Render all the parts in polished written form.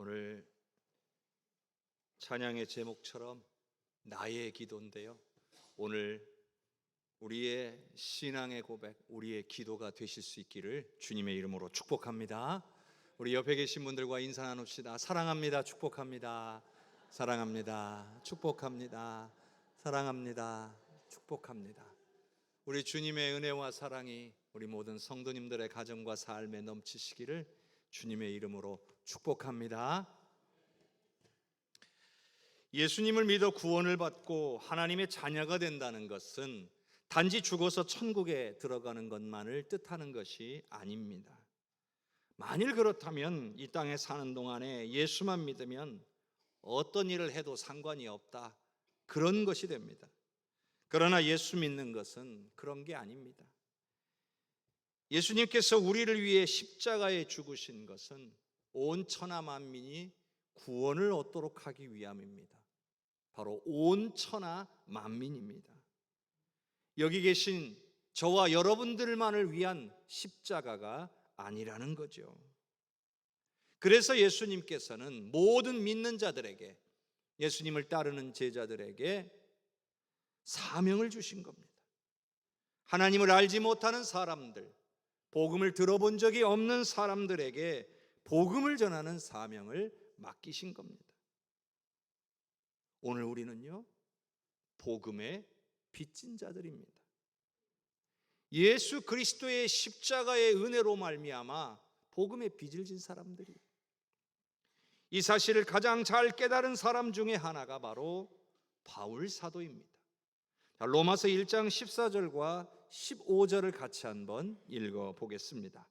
오늘 찬양의 제목처럼 나의 기도인데요. 오늘 우리의 신앙의 고백, 우리의 기도가 되실 수 있기를 주님의 이름으로 축복합니다. 우리 옆에 계신 분들과 인사 나눕시다. 사랑합니다. 축복합니다. 사랑합니다. 축복합니다. 사랑합니다. 축복합니다. 우리 주님의 은혜와 사랑이 우리 모든 성도님들의 가정과 삶에 넘치시기를 주님의 이름으로 축복합니다. 예수님을 믿어 구원을 받고 하나님의 자녀가 된다는 것은 단지 죽어서 천국에 들어가는 것만을 뜻하는 것이 아닙니다. 만일 그렇다면 이 땅에 사는 동안에 예수만 믿으면 어떤 일을 해도 상관이 없다, 그런 것이 됩니다. 그러나 예수 믿는 것은 그런 게 아닙니다. 예수님께서 우리를 위해 십자가에 죽으신 것은 온 천하 만민이 구원을 얻도록 하기 위함입니다. 바로 온 천하 만민입니다. 여기 계신 저와 여러분들만을 위한 십자가가 아니라는 거죠. 그래서 예수님께서는 모든 믿는 자들에게, 예수님을 따르는 제자들에게 사명을 주신 겁니다. 하나님을 알지 못하는 사람들, 복음을 들어본 적이 없는 사람들에게 복음을 전하는 사명을 맡기신 겁니다. 오늘 우리는요, 복음의 빚진 자들입니다. 예수 그리스도의 십자가의 은혜로 말미암아 복음의 빚을 진 사람들이, 이 사실을 가장 잘 깨달은 사람 중에 하나가 바로 바울 사도입니다. 로마서 1장 14절과 15절을 같이 한번 읽어보겠습니다.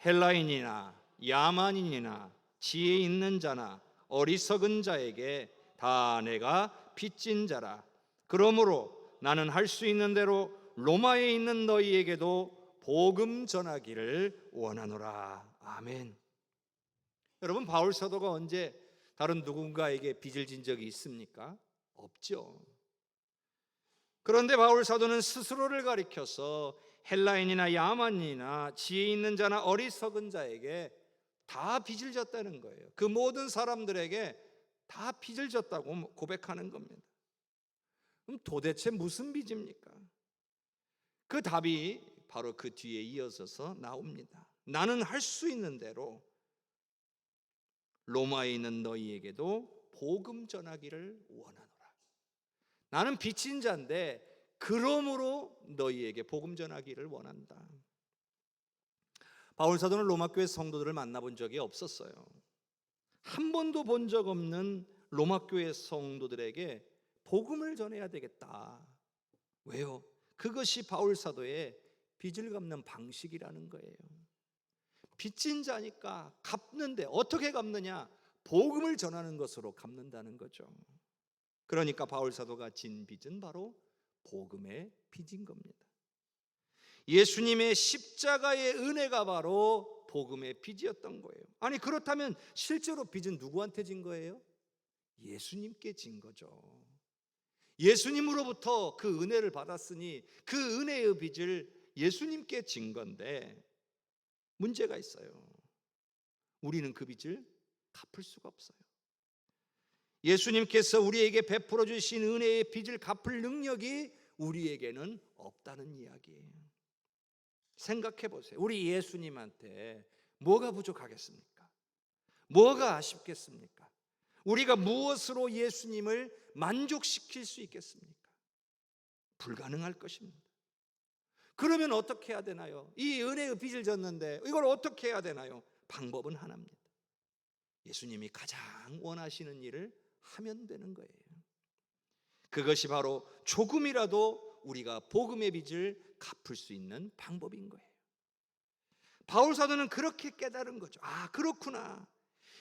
헬라인이나 야만인이나 지혜 있는 자나 어리석은 자에게 다 내가 빚진 자라. 그러므로 나는 할 수 있는 대로 로마에 있는 너희에게도 복음 전하기를 원하노라. 아멘. 여러분, 바울 사도가 언제 다른 누군가에게 빚을 진 적이 있습니까? 없죠. 그런데 바울 사도는 스스로를 가리켜서 헬라인이나 야만인이나 지혜 있는 자나 어리석은 자에게 다 빚을 졌다는 거예요. 그 모든 사람들에게 다 빚을 졌다고 고백하는 겁니다. 그럼 도대체 무슨 빚입니까? 그 답이 바로 그 뒤에 이어져서 나옵니다. 나는 할 수 있는 대로 로마에 있는 너희에게도 복음 전하기를 원하노라. 나는 빚진 자인데 그러므로 너희에게 복음 전하기를 원한다. 바울 사도는 로마 교회 성도들을 만나본 적이 없었어요. 한 번도 본 적 없는 로마 교회 성도들에게 복음을 전해야 되겠다. 왜요? 그것이 바울 사도의 빚을 갚는 방식이라는 거예요. 빚진 자니까 갚는데 어떻게 갚느냐? 복음을 전하는 것으로 갚는다는 거죠. 그러니까 바울 사도가 진 빚은 바로 복음의 빚인 겁니다. 예수님의 십자가의 은혜가 바로 복음의 빚이었던 거예요. 아니, 그렇다면 실제로 빚은 누구한테 진 거예요? 예수님께 진 거죠. 예수님으로부터 그 은혜를 받았으니 그 은혜의 빚을 예수님께 진 건데 문제가 있어요. 우리는 그 빚을 갚을 수가 없어요. 예수님께서 우리에게 베풀어 주신 은혜의 빚을 갚을 능력이 우리에게는 없다는 이야기예요. 생각해 보세요. 우리 예수님한테 뭐가 부족하겠습니까? 뭐가 아쉽겠습니까? 우리가 무엇으로 예수님을 만족시킬 수 있겠습니까? 불가능할 것입니다. 그러면 어떻게 해야 되나요? 이 은혜의 빚을 졌는데 이걸 어떻게 해야 되나요? 방법은 하나입니다. 예수님이 가장 원하시는 일을 하면 되는 거예요. 그것이 바로 조금이라도 우리가 복음의 빚을 갚을 수 있는 방법인 거예요. 바울 사도는 그렇게 깨달은 거죠. 아, 그렇구나.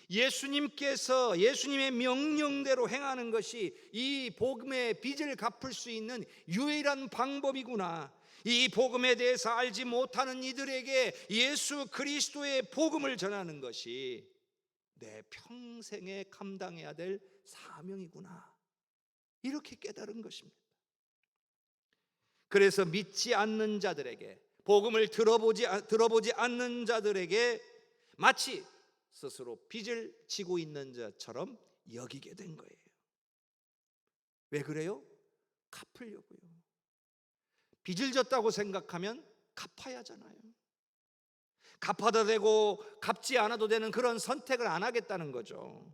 예수님께서 예수님의 명령대로 행하는 것이 이 복음의 빚을 갚을 수 있는 유일한 방법이구나. 이 복음에 대해서 알지 못하는 이들에게 예수 그리스도의 복음을 전하는 것이 내 평생에 감당해야 될 사명이구나. 이렇게 깨달은 것입니다. 그래서 믿지 않는 자들에게, 복음을 들어보지 않는 자들에게 마치 스스로 빚을 지고 있는 자처럼 여기게 된 거예요. 왜 그래요? 갚으려고요. 빚을 졌다고 생각하면 갚아야 하잖아요. 갚아도 되고 갚지 않아도 되는 그런 선택을 안 하겠다는 거죠.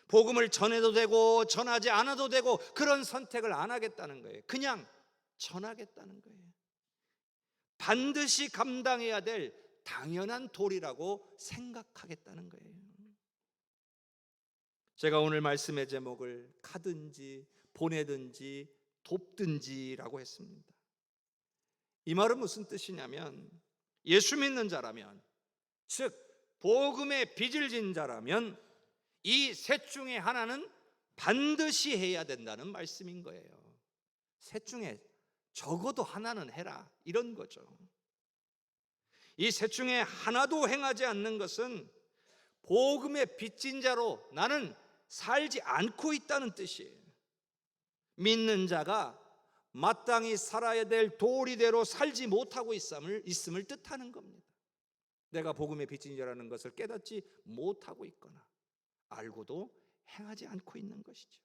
복음을 전해도 되고 전하지 않아도 되고 그런 선택을 안 하겠다는 거예요. 그냥 전하겠다는 거예요. 반드시 감당해야 될 당연한 도리라고 생각하겠다는 거예요. 제가 오늘 말씀의 제목을 가든지 보내든지 돕든지라고 했습니다. 이 말은 무슨 뜻이냐면, 예수 믿는 자라면, 즉 복음의 빚을 진 자라면 이 셋 중에 하나는 반드시 해야 된다는 말씀인 거예요. 셋 중에 적어도 하나는 해라, 이런 거죠. 이 셋 중에 하나도 행하지 않는 것은 복음의 빚진 자로 나는 살지 않고 있다는 뜻이에요. 믿는 자가 마땅히 살아야 될 도리대로 살지 못하고 있음을 뜻하는 겁니다. 내가 복음의 빚진 자라는 것을 깨닫지 못하고 있거나 알고도 행하지 않고 있는 것이죠.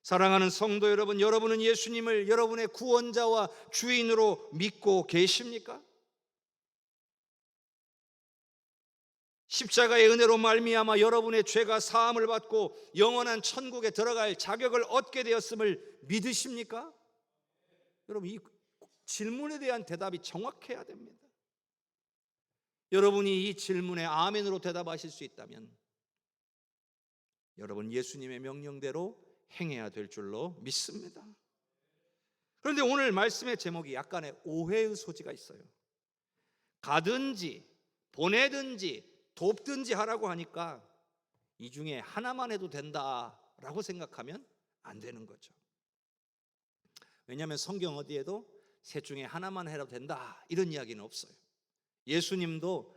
사랑하는 성도 여러분, 여러분은 예수님을 여러분의 구원자와 주인으로 믿고 계십니까? 십자가의 은혜로 말미암아 여러분의 죄가 사함을 받고 영원한 천국에 들어갈 자격을 얻게 되었음을 믿으십니까? 여러분, 이 질문에 대한 대답이 정확해야 됩니다. 여러분이 이 질문에 아멘으로 대답하실 수 있다면 여러분 예수님의 명령대로 행해야 될 줄로 믿습니다. 그런데 오늘 말씀의 제목이 약간의 오해의 소지가 있어요. 가든지 보내든지 돕든지 하라고 하니까 이 중에 하나만 해도 된다라고 생각하면 안 되는 거죠. 왜냐하면 성경 어디에도 셋 중에 하나만 해도 된다 이런 이야기는 없어요. 예수님도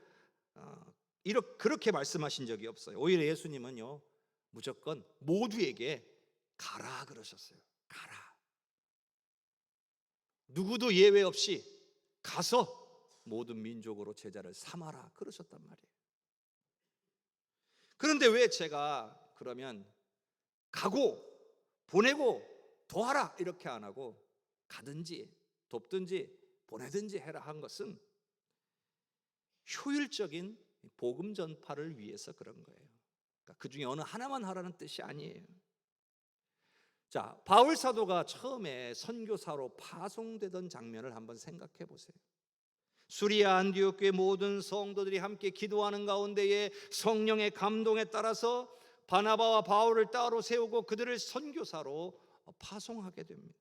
그렇게 말씀하신 적이 없어요. 오히려 예수님은요, 무조건 모두에게 가라 그러셨어요. 가라. 누구도 예외 없이 가서 모든 민족으로 제자를 삼아라 그러셨단 말이에요. 그런데 왜 제가 그러면 가고 보내고 도와라 이렇게 안 하고 가든지 돕든지 보내든지 해라 한 것은 효율적인 복음 전파를 위해서 그런 거예요. 그러니까 그 중에 어느 하나만 하라는 뜻이 아니에요. 자, 바울 사도가 처음에 선교사로 파송되던 장면을 한번 생각해 보세요. 수리아 안디옥 교회 모든 성도들이 함께 기도하는 가운데에 성령의 감동에 따라서 바나바와 바울을 따로 세우고 그들을 선교사로 파송하게 됩니다.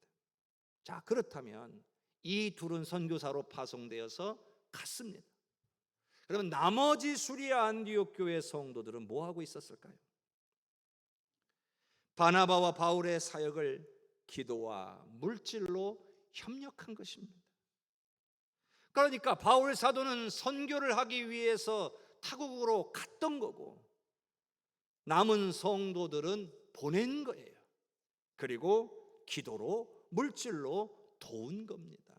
자, 그렇다면 이 둘은 선교사로 파송되어서 갔습니다. 그러면 나머지 수리아 안디옥 교회 성도들은 뭐 하고 있었을까요? 바나바와 바울의 사역을 기도와 물질로 협력한 것입니다. 그러니까 바울 사도는 선교를 하기 위해서 타국으로 갔던 거고 남은 성도들은 보낸 거예요. 그리고 기도로 물질로 도운 겁니다.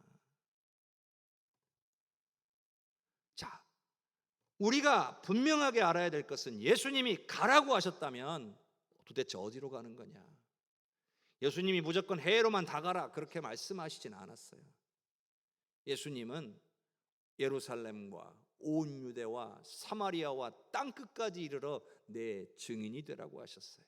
자, 우리가 분명하게 알아야 될 것은 예수님이 가라고 하셨다면 도대체 어디로 가는 거냐? 예수님이 무조건 해외로만 다 가라 그렇게 말씀하시진 않았어요. 예수님은 예루살렘과 온 유대와 사마리아와 땅끝까지 이르러 내 증인이 되라고 하셨어요.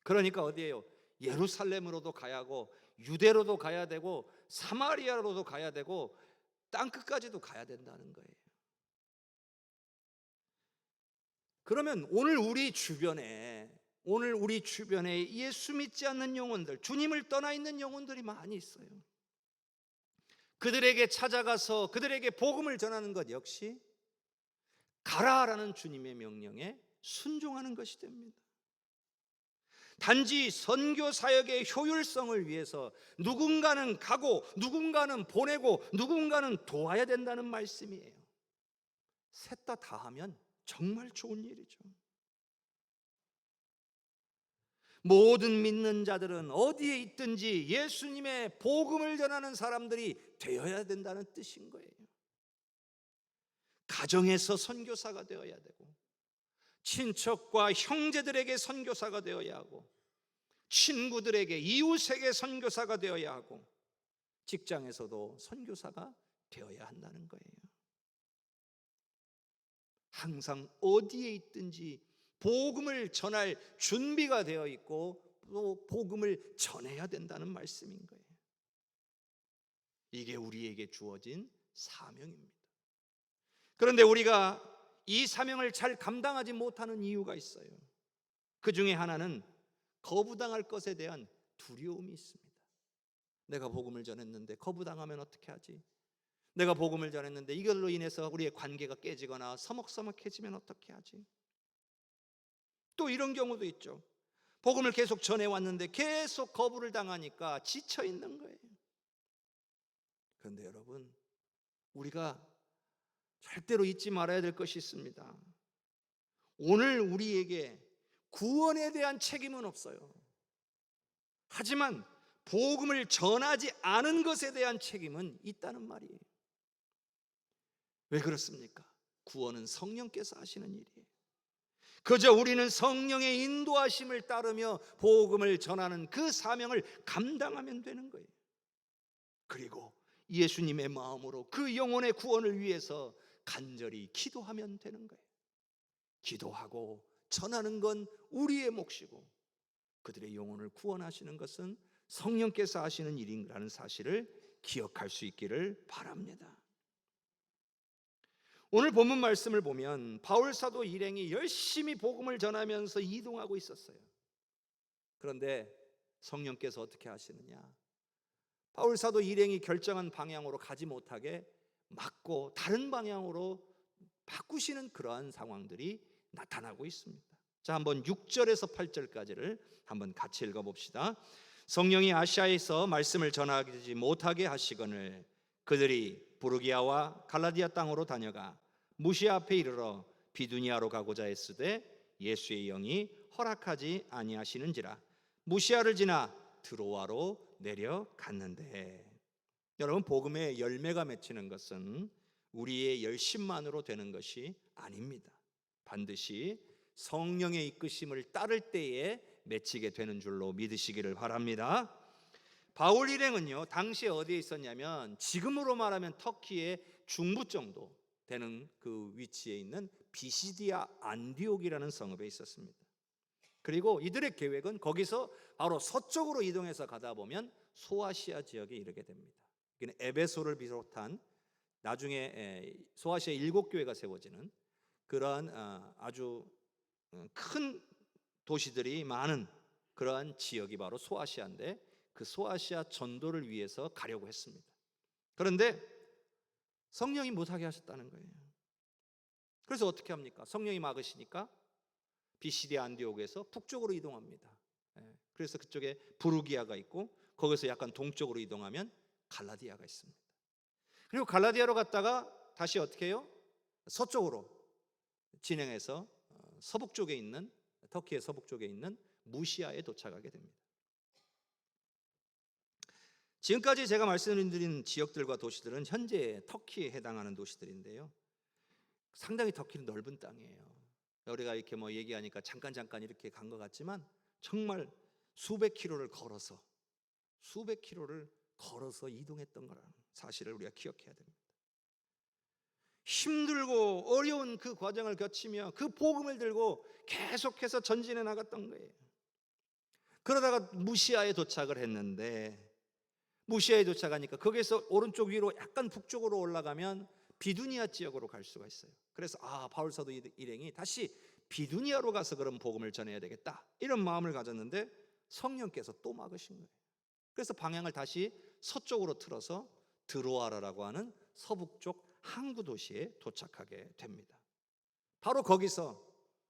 그러니까 어디예요? 예루살렘으로도 가야 하고 유대로도 가야 되고 사마리아로도 가야 되고 땅끝까지도 가야 된다는 거예요. 그러면 오늘 우리 주변에 예수 믿지 않는 영혼들, 주님을 떠나 있는 영혼들이 많이 있어요. 그들에게 찾아가서 그들에게 복음을 전하는 것 역시 가라라는 주님의 명령에 순종하는 것이 됩니다. 단지 선교 사역의 효율성을 위해서 누군가는 가고 누군가는 보내고 누군가는 도와야 된다는 말씀이에요. 셋 다 하면 정말 좋은 일이죠. 모든 믿는 자들은 어디에 있든지 예수님의 복음을 전하는 사람들이 되어야 된다는 뜻인 거예요. 가정에서 선교사가 되어야 되고, 친척과 형제들에게 선교사가 되어야 하고, 친구들에게, 이웃에게 선교사가 되어야 하고, 직장에서도 선교사가 되어야 한다는 거예요. 항상 어디에 있든지 복음을 전할 준비가 되어 있고 또 복음을 전해야 된다는 말씀인 거예요. 이게 우리에게 주어진 사명입니다. 그런데 우리가 이 사명을 잘 감당하지 못하는 이유가 있어요. 그 중에 하나는 거부당할 것에 대한 두려움이 있습니다. 내가 복음을 전했는데 거부당하면 어떻게 하지? 내가 복음을 전했는데 이걸로 인해서 우리의 관계가 깨지거나 서먹서먹해지면 어떻게 하지? 또 이런 경우도 있죠. 복음을 계속 전해왔는데 계속 거부를 당하니까 지쳐 있는 거예요. 그런데 여러분, 우리가 절대로 잊지 말아야 될 것이 있습니다. 오늘 우리에게 구원에 대한 책임은 없어요. 하지만 복음을 전하지 않은 것에 대한 책임은 있다는 말이에요. 왜 그렇습니까? 구원은 성령께서 하시는 일이에요. 그저 우리는 성령의 인도하심을 따르며 복음을 전하는 그 사명을 감당하면 되는 거예요. 그리고 예수님의 마음으로 그 영혼의 구원을 위해서 간절히 기도하면 되는 거예요. 기도하고 전하는 건 우리의 몫이고 그들의 영혼을 구원하시는 것은 성령께서 하시는 일이라는 사실을 기억할 수 있기를 바랍니다. 오늘 본문 말씀을 보면 바울 사도 일행이 열심히 복음을 전하면서 이동하고 있었어요. 그런데 성령께서 어떻게 하시느냐? 바울 사도 일행이 결정한 방향으로 가지 못하게 막고 다른 방향으로 바꾸시는 그러한 상황들이 나타나고 있습니다. 자, 한번 6절에서 8절까지를 한번 같이 읽어봅시다. 성령이 아시아에서 말씀을 전하지 못하게 하시거늘 그들이 부르기아와 갈라디아 땅으로 다녀가 무시아 앞에 이르러 비두니아로 가고자 했으되 예수의 영이 허락하지 아니하시는지라 무시아를 지나 드로아로 내려갔는데. 여러분, 복음의 열매가 맺히는 것은 우리의 열심만으로 되는 것이 아닙니다. 반드시 성령의 이끄심을 따를 때에 맺히게 되는 줄로 믿으시기를 바랍니다. 바울 일행은요, 당시에 어디에 있었냐면 지금으로 말하면 터키의 중부 정도 되는 그 위치에 있는 비시디아 안디옥이라는 성읍에 있었습니다. 그리고 이들의 계획은 거기서 바로 서쪽으로 이동해서 가다 보면 소아시아 지역에 이르게 됩니다. 에베소를 비롯한 나중에 소아시아 7교회가 세워지는 그러한 아주 큰 도시들이 많은 그러한 지역이 바로 소아시아인데 그 소아시아 전도를 위해서 가려고 했습니다. 그런데 성령이 못하게 하셨다는 거예요. 그래서 어떻게 합니까? 성령이 막으시니까 비시디아 안디옥에서 북쪽으로 이동합니다. 그래서 그쪽에 부르기아가 있고 거기서 약간 동쪽으로 이동하면 갈라디아가 있습니다. 그리고 갈라디아로 갔다가 다시 어떻게 해요? 서쪽으로 진행해서 서북쪽에 있는 터키의 서북쪽에 있는 무시아에 도착하게 됩니다. 지금까지 제가 말씀드린 지역들과 도시들은 현재 터키에 해당하는 도시들인데요, 상당히 터키는 넓은 땅이에요. 우리가 이렇게 얘기하니까 잠깐 이렇게 간 것 같지만 정말 수백 킬로를 걸어서 이동했던 거라는 사실을 우리가 기억해야 됩니다. 힘들고 어려운 그 과정을 거치며 그 복음을 들고 계속해서 전진해 나갔던 거예요. 그러다가 무시아에 도착을 했는데, 무시아에 도착하니까 거기서 오른쪽 위로 약간 북쪽으로 올라가면 비두니아 지역으로 갈 수가 있어요. 그래서 바울 사도 일행이 다시 비두니아로 가서 그럼 복음을 전해야 되겠다, 이런 마음을 가졌는데 성령께서 또 막으신 거예요. 그래서 방향을 다시 서쪽으로 틀어서 드로아라라고 하는 서북쪽 항구 도시에 도착하게 됩니다. 바로 거기서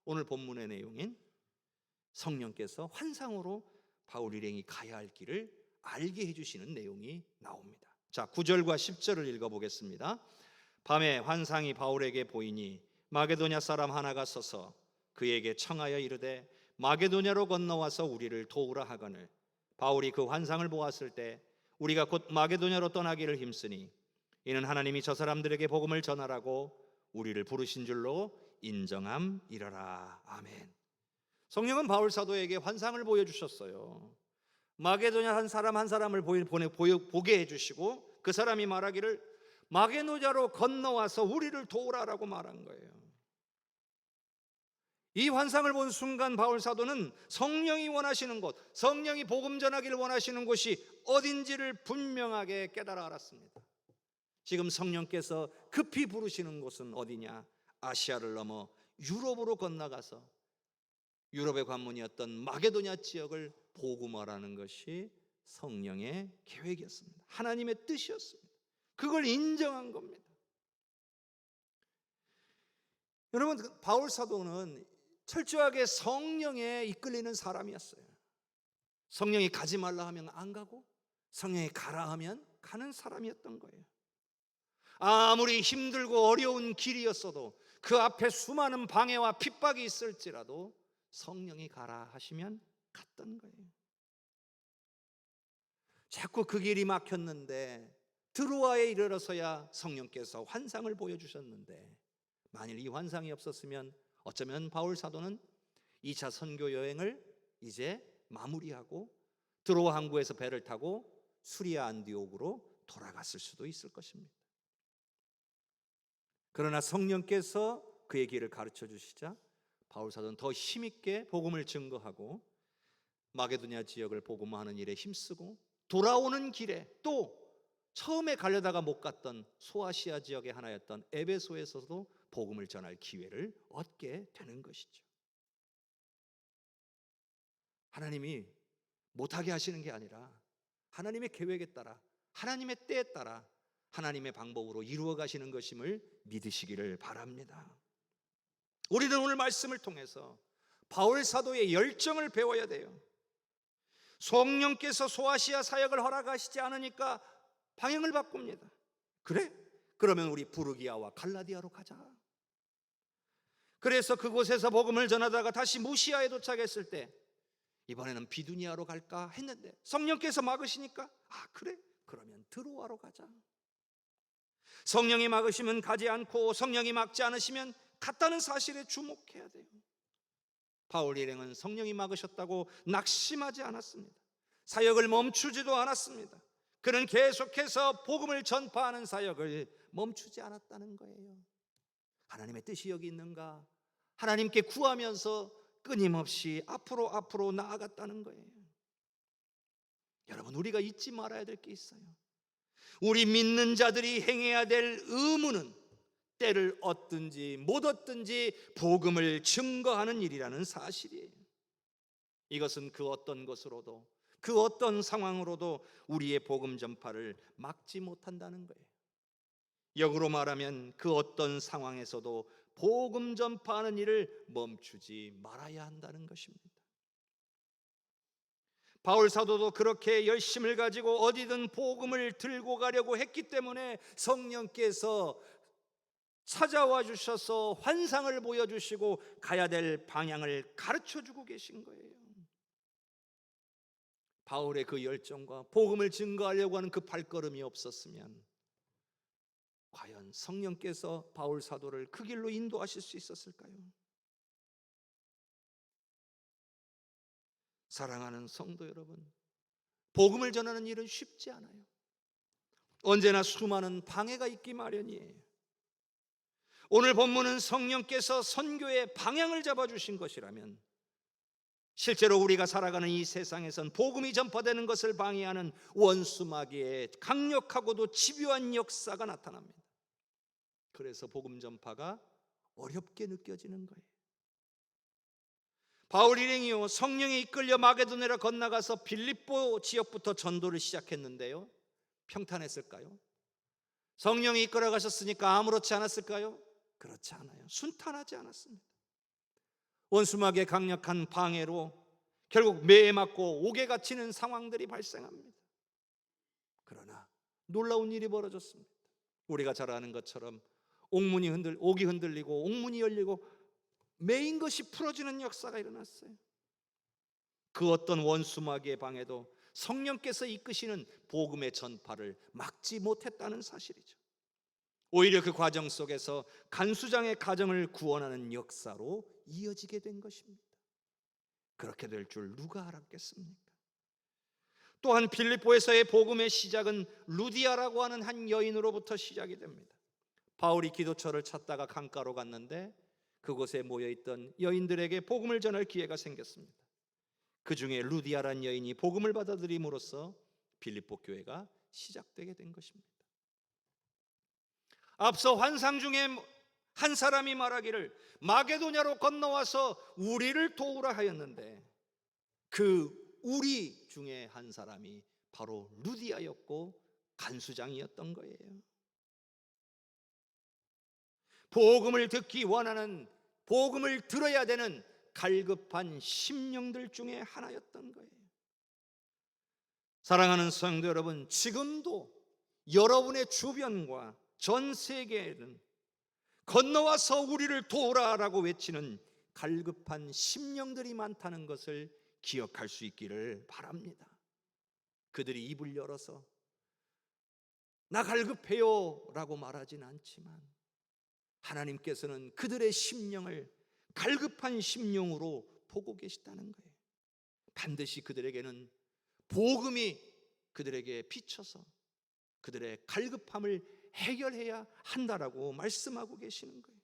오늘 본문의 내용인 성령께서 환상으로 바울 일행이 가야 할 길을 알게 해주시는 내용이 나옵니다. 자, 9절과 10절을 읽어보겠습니다. 밤에 환상이 바울에게 보이니 마게도냐 사람 하나가 서서 그에게 청하여 이르되 마게도냐로 건너와서 우리를 도우라 하거늘 바울이 그 환상을 보았을 때 우리가 곧 마게도냐로 떠나기를 힘쓰니 이는 하나님이 저 사람들에게 복음을 전하라고 우리를 부르신 줄로 인정함이러라. 아멘. 성령은 바울 사도에게 환상을 보여주셨어요. 마게도냐 한 사람을 보게 해주시고 그 사람이 말하기를 마게도냐로 건너와서 우리를 도우라라고 말한 거예요. 이 환상을 본 순간 바울 사도는 성령이 원하시는 곳, 성령이 복음 전하기를 원하시는 곳이 어딘지를 분명하게 깨달아 알았습니다. 지금 성령께서 급히 부르시는 곳은 어디냐? 아시아를 넘어 유럽으로 건너가서 유럽의 관문이었던 마게도냐 지역을 복음화라는 것이 성령의 계획이었습니다. 하나님의 뜻이었습니다. 그걸 인정한 겁니다. 여러분, 바울 사도는 철저하게 성령에 이끌리는 사람이었어요. 성령이 가지 말라 하면 안 가고 성령이 가라 하면 가는 사람이었던 거예요. 아무리 힘들고 어려운 길이었어도 그 앞에 수많은 방해와 핍박이 있을지라도 성령이 가라 하시면 갔던 거예요. 자꾸 그 길이 막혔는데 드로아에 이르러서야 성령께서 환상을 보여주셨는데, 만일 이 환상이 없었으면 어쩌면 바울 사도는 2차 선교 여행을 이제 마무리하고 드로아 항구에서 배를 타고 수리아 안디옥으로 돌아갔을 수도 있을 것입니다. 그러나 성령께서 그의 길을 가르쳐 주시자 바울 사도는 더 힘있게 복음을 증거하고 마게도냐 지역을 복음화하는 일에 힘쓰고, 돌아오는 길에 또 처음에 가려다가 못 갔던 소아시아 지역의 하나였던 에베소에서도 복음을 전할 기회를 얻게 되는 것이죠. 하나님이 못하게 하시는 게 아니라 하나님의 계획에 따라, 하나님의 때에 따라 하나님의 방법으로 이루어 가시는 것임을 믿으시기를 바랍니다. 우리는 오늘 말씀을 통해서 바울 사도의 열정을 배워야 돼요. 성령께서 소아시아 사역을 허락하시지 않으니까 방향을 바꿉니다. 그래? 그러면 우리 부르기아와 갈라디아로 가자. 그래서 그곳에서 복음을 전하다가 다시 무시아에 도착했을 때 이번에는 비두니아로 갈까 했는데 성령께서 막으시니까 그래? 그러면 드로아로 가자. 성령이 막으시면 가지 않고 성령이 막지 않으시면 갔다는 사실에 주목해야 돼요. 바울 일행은 성령이 막으셨다고 낙심하지 않았습니다. 사역을 멈추지도 않았습니다. 그는 계속해서 복음을 전파하는 사역을 멈추지 않았다는 거예요. 하나님의 뜻이 여기 있는가? 하나님께 구하면서 끊임없이 앞으로 나아갔다는 거예요. 여러분, 우리가 잊지 말아야 될 게 있어요. 우리 믿는 자들이 행해야 될 의무는 때를 얻든지 못 얻든지 복음을 증거하는 일이라는 사실이에요. 이것은 그 어떤 것으로도 그 어떤 상황으로도 우리의 복음 전파를 막지 못한다는 거예요. 역으로 말하면 그 어떤 상황에서도 복음 전파하는 일을 멈추지 말아야 한다는 것입니다. 바울 사도도 그렇게 열심을 가지고 어디든 복음을 들고 가려고 했기 때문에 성령께서 찾아와 주셔서 환상을 보여주시고 가야 될 방향을 가르쳐주고 계신 거예요. 바울의 그 열정과 복음을 증거하려고 하는 그 발걸음이 없었으면 과연 성령께서 바울 사도를 그 길로 인도하실 수 있었을까요? 사랑하는 성도 여러분, 복음을 전하는 일은 쉽지 않아요. 언제나 수많은 방해가 있기 마련이에요. 오늘 본문은 성령께서 선교의 방향을 잡아주신 것이라면 실제로 우리가 살아가는 이 세상에선 복음이 전파되는 것을 방해하는 원수마귀의 강력하고도 집요한 역사가 나타납니다. 그래서 복음 전파가 어렵게 느껴지는 거예요. 바울 일행이요, 성령에 이끌려 마게도냐로 건너가서 빌립보 지역부터 전도를 시작했는데요, 평탄했을까요? 성령이 이끌어 가셨으니까 아무렇지 않았을까요? 그렇지 않아요. 순탄하지 않았습니다. 원수마귀의 강력한 방해로 결국 매에 맞고 옥에 갇히는 상황들이 발생합니다. 그러나 놀라운 일이 벌어졌습니다. 우리가 잘 아는 것처럼 옥이 흔들리고 옥문이 열리고 매인 것이 풀어지는 역사가 일어났어요. 그 어떤 원수마귀의 방해도 성령께서 이끄시는 복음의 전파를 막지 못했다는 사실이죠. 오히려 그 과정 속에서 간수장의 가정을 구원하는 역사로 이어지게 된 것입니다. 그렇게 될 줄 누가 알았겠습니까? 또한 빌립보에서의 복음의 시작은 루디아라고 하는 한 여인으로부터 시작이 됩니다. 바울이 기도처를 찾다가 강가로 갔는데 그곳에 모여있던 여인들에게 복음을 전할 기회가 생겼습니다. 그 중에 루디아라는 여인이 복음을 받아들임으로써 빌립보 교회가 시작되게 된 것입니다. 앞서 환상 중에 한 사람이 말하기를 마게도냐로 건너와서 우리를 도우라 하였는데 그 우리 중에 한 사람이 바로 루디아였고 간수장이었던 거예요. 복음을 듣기 원하는, 복음을 들어야 되는 갈급한 심령들 중에 하나였던 거예요. 사랑하는 성도 여러분, 지금도 여러분의 주변과 전 세계에는 건너와서 우리를 도우라라고 외치는 갈급한 심령들이 많다는 것을 기억할 수 있기를 바랍니다. 그들이 입을 열어서 나 갈급해요 라고 말하진 않지만 하나님께서는 그들의 심령을 갈급한 심령으로 보고 계시다는 거예요. 반드시 그들에게는 복음이 그들에게 비춰서 그들의 갈급함을 해결해야 한다라고 말씀하고 계시는 거예요.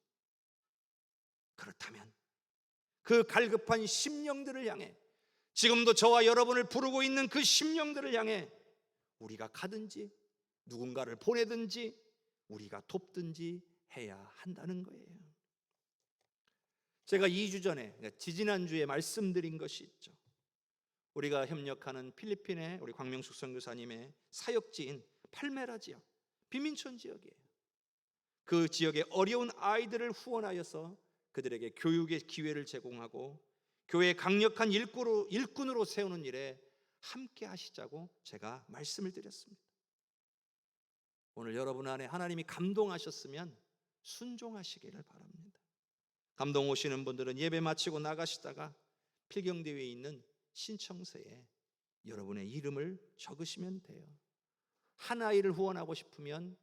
그렇다면 그 갈급한 심령들을 향해, 지금도 저와 여러분을 부르고 있는 그 심령들을 향해 우리가 가든지 누군가를 보내든지 우리가 돕든지 해야 한다는 거예요. 제가 2주 전에, 그러니까 지지난주에 말씀드린 것이 있죠. 우리가 협력하는 필리핀의 우리 광명숙 선교사님의 사역지인 팔메라 지역, 비민촌 지역이에요. 그 지역의 어려운 아이들을 후원하여서 그들에게 교육의 기회를 제공하고 교회의 강력한 일꾼으로 세우는 일에 함께 하시자고 제가 말씀을 드렸습니다. 오늘 여러분 안에 하나님이 감동하셨으면 순종하시기를 바랍니다. 감동 오시는 분들은 예배 마치고 나가시다가 필경대회에 있는 신청서에 여러분의 이름을 적으시면 돼요. 한 아이를 후원하고 싶으면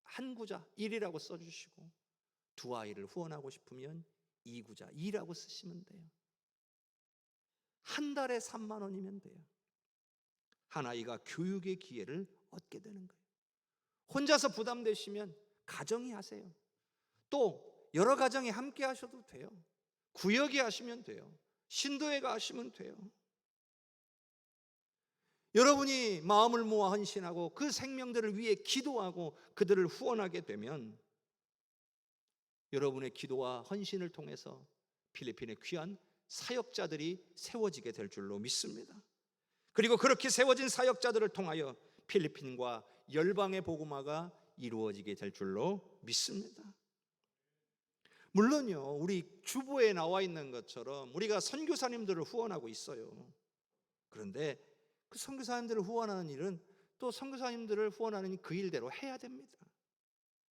한 구자 1이라고 써주시고 두 아이를 후원하고 싶으면 2구자 2라고 쓰시면 돼요. 한 달에 3만 원이면 돼요. 한 아이가 교육의 기회를 얻게 되는 거예요. 혼자서 부담되시면 가정이 하세요. 또 여러 가정이 함께 하셔도 돼요. 구역이 하시면 돼요. 신도회가 하시면 돼요. 여러분이 마음을 모아 헌신하고 그 생명들을 위해 기도하고 그들을 후원하게 되면 여러분의 기도와 헌신을 통해서 필리핀의 귀한 사역자들이 세워지게 될 줄로 믿습니다. 그리고 그렇게 세워진 사역자들을 통하여 필리핀과 열방의 복음화가 이루어지게 될 줄로 믿습니다. 물론요, 우리 주보에 나와 있는 것처럼 우리가 선교사님들을 후원하고 있어요. 그런데 그 선교사님들을 후원하는 일은 또 선교사님들을 후원하는 그 일대로 해야 됩니다.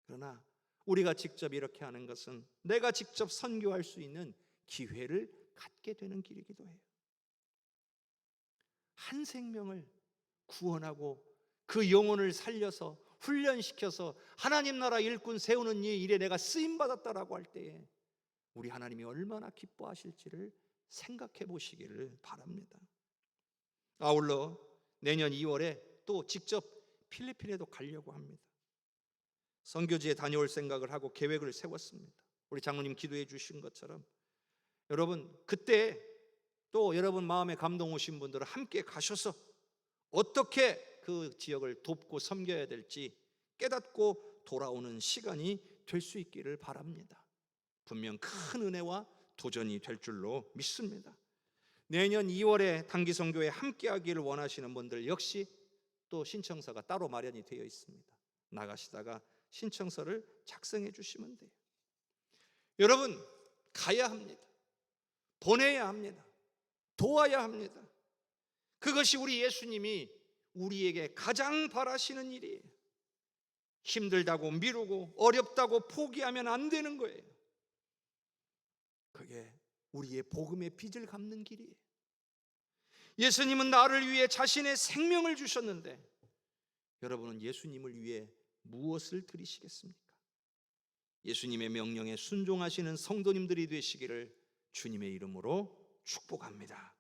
그러나 우리가 직접 이렇게 하는 것은 내가 직접 선교할 수 있는 기회를 갖게 되는 길이기도 해요. 한 생명을 구원하고 그 영혼을 살려서 훈련시켜서 하나님 나라 일꾼 세우는 이 일에 내가 쓰임받았다라고 할 때에 우리 하나님이 얼마나 기뻐하실지를 생각해 보시기를 바랍니다. 아울러 내년 2월에 또 직접 필리핀에도 가려고 합니다. 선교지에 다녀올 생각을 하고 계획을 세웠습니다. 우리 장로님 기도해 주신 것처럼 여러분 그때 또 여러분 마음에 감동 오신 분들은 함께 가셔서 어떻게 그 지역을 돕고 섬겨야 될지 깨닫고 돌아오는 시간이 될 수 있기를 바랍니다. 분명 큰 은혜와 도전이 될 줄로 믿습니다. 내년 2월에 단기 선교에 함께 하기를 원하시는 분들 역시 또 신청서가 따로 마련이 되어 있습니다. 나가시다가 신청서를 작성해 주시면 돼요. 여러분 가야 합니다. 보내야 합니다. 도와야 합니다. 그것이 우리 예수님이 우리에게 가장 바라시는 일이에요. 힘들다고 미루고 어렵다고 포기하면 안 되는 거예요. 그게 우리의 복음의 빚을 갚는 길이에요. 예수님은 나를 위해 자신의 생명을 주셨는데 여러분은 예수님을 위해 무엇을 드리시겠습니까? 예수님의 명령에 순종하시는 성도님들이 되시기를 주님의 이름으로 축복합니다.